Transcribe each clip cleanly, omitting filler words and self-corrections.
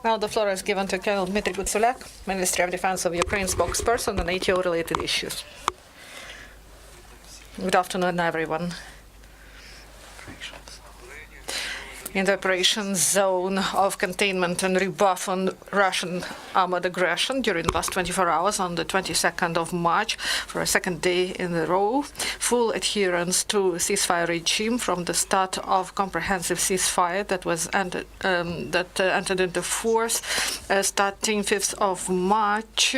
Now the floor is given to Colonel Dmytro Hutsulyak, Ministry of Defense of Ukraine spokesperson on NATO-related issues. Good afternoon, everyone. In the operation zone of containment and rebuff on Russian armored aggression during the last 24 hours on the 22nd of March for a second day in a row, full adherence to ceasefire regime from the start of comprehensive ceasefire that was entered into force starting 5th of March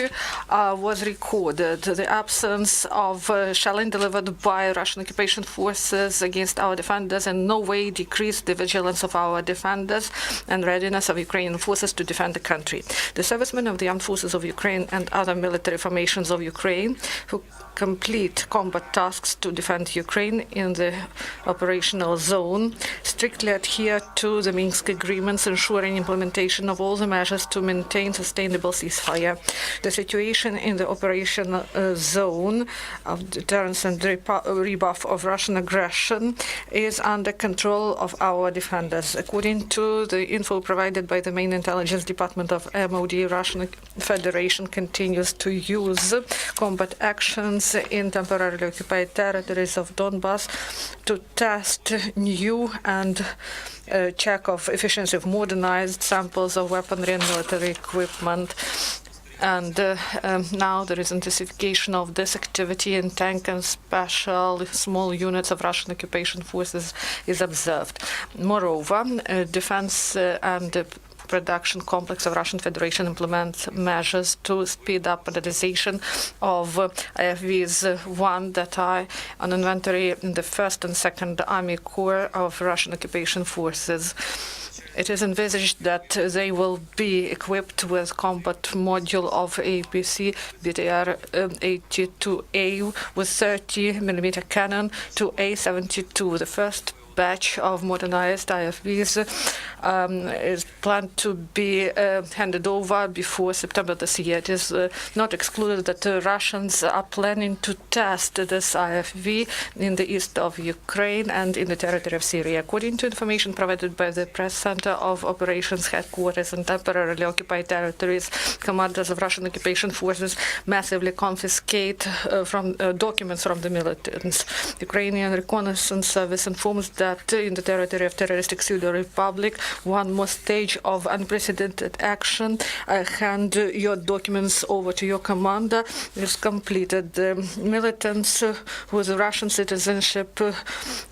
was recorded. The absence of shelling delivered by Russian occupation forces against our defenders in no way decreased the vigilance of our defenders and readiness of Ukrainian forces to defend the country. The servicemen of the armed forces of Ukraine and other military formations of Ukraine who complete combat tasks to defend Ukraine in the operational zone strictly adhere to the Minsk agreements, ensuring implementation of all the measures to maintain sustainable ceasefire. The situation in the operational zone of deterrence and rebuff of Russian aggression is under control of our defenders. According to the info provided by the main intelligence department of MOD, Russian Federation continues to use combat actions in temporarily occupied territories of Donbass to test new and check of efficiency of modernized samples of weaponry and military equipment. And now there is intensification of this activity in tank and special small units of Russian occupation forces is observed. Moreover, defense and production complex of Russian Federation implements measures to speed up modernization of IFVs 1 that are on inventory in the 1st and 2nd Army Corps of Russian occupation forces. It is envisaged that they will be equipped with combat module of APC BTR-82A with 30mm cannon to A-72. The first batch of modernized IFVs is planned to be handed over before September this year. It is not excluded that the Russians are planning to test this IFV in the east of Ukraine and in the territory of Syria. According to information provided by the Press Center of Operations Headquarters in temporarily occupied territories, commanders of Russian occupation forces massively confiscate from documents from the militants. Ukrainian Reconnaissance Service informs that in the territory of terroristic Pseudo Republic, one more stage of unprecedented action, hand your documents over to your commander, is completed. The militants with Russian citizenship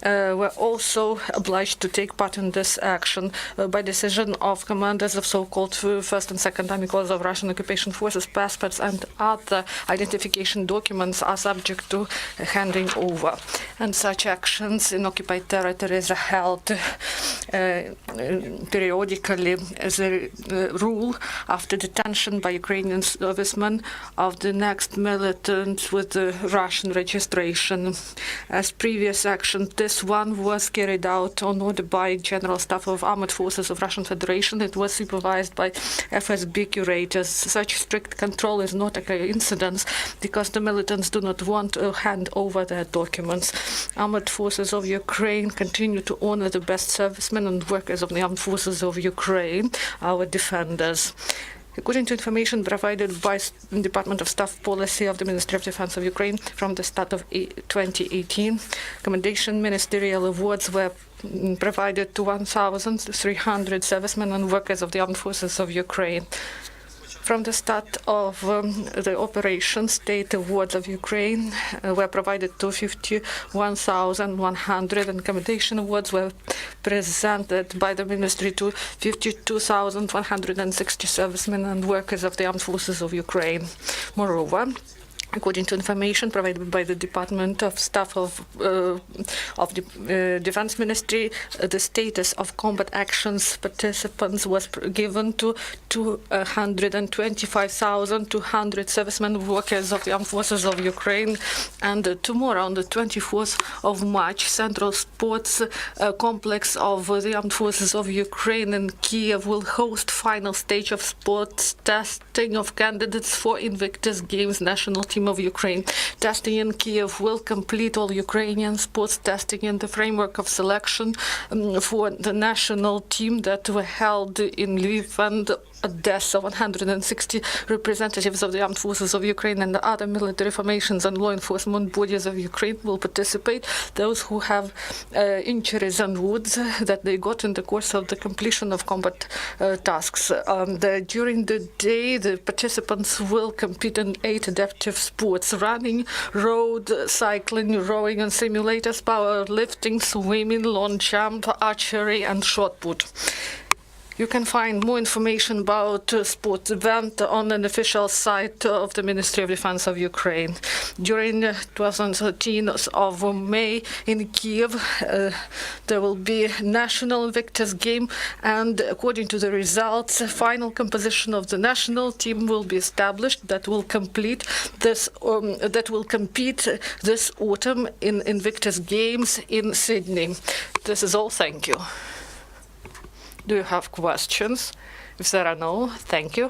were also obliged to take part in this action by decision of commanders of so-called 1st and 2nd Army Corps of Russian occupation forces. Passports and other identification documents are subject to handing over. And such actions in occupied territories are held periodically as a rule after detention by Ukrainian servicemen of the next militant with the Russian registration. As previous action, this one was carried out on order by General Staff of Armed Forces of Russian Federation. It was supervised by FSB curators. Such strict control is not a coincidence because the militants do not want to hand over their documents. Armed Forces of Ukraine continue to honor the best servicemen and workers of the armed forces of Ukraine, our defenders. According to information provided by the Department of Staff Policy of the Ministry of Defense of Ukraine, from the start of 2018, commendation ministerial awards were provided to 1,300 servicemen and workers of the armed forces of Ukraine. From the start of the operation, state awards of Ukraine were provided to 51,100, and commendation awards were presented by the ministry to 52,160 servicemen and workers of the armed forces of Ukraine. Moreover, according to information provided by the Department of Staff of the Defense Ministry, the status of combat actions participants was given to 225,200 servicemen workers of the armed forces of Ukraine. And tomorrow, on the 24th of March, Central Sports Complex of the Armed Forces of Ukraine in Kiev will host final stage of sports testing of candidates for Invictus Games national team team of Ukraine. Testing in Kiev will complete all Ukrainian sports testing in the framework of selection for the national team that were held in Lviv and Odessa. 160 representatives of the armed forces of Ukraine and the other military formations and law enforcement bodies of Ukraine will participate. Those who have injuries and wounds that they got in the course of the completion of combat tasks. During the day, the participants will compete in 8 adaptive sports: running, road, cycling, rowing on simulators, powerlifting, swimming, long jump, archery, and shot put. You can find more information about sports event on an official site of the Ministry of Defense of Ukraine. During 2013 of May in Kiev, there will be National Victors Game, and according to the results, a final composition of the national team will be established that will compete this autumn in Victors Games in Sydney. This is all. Thank you. Do you have questions? If there are no, thank you.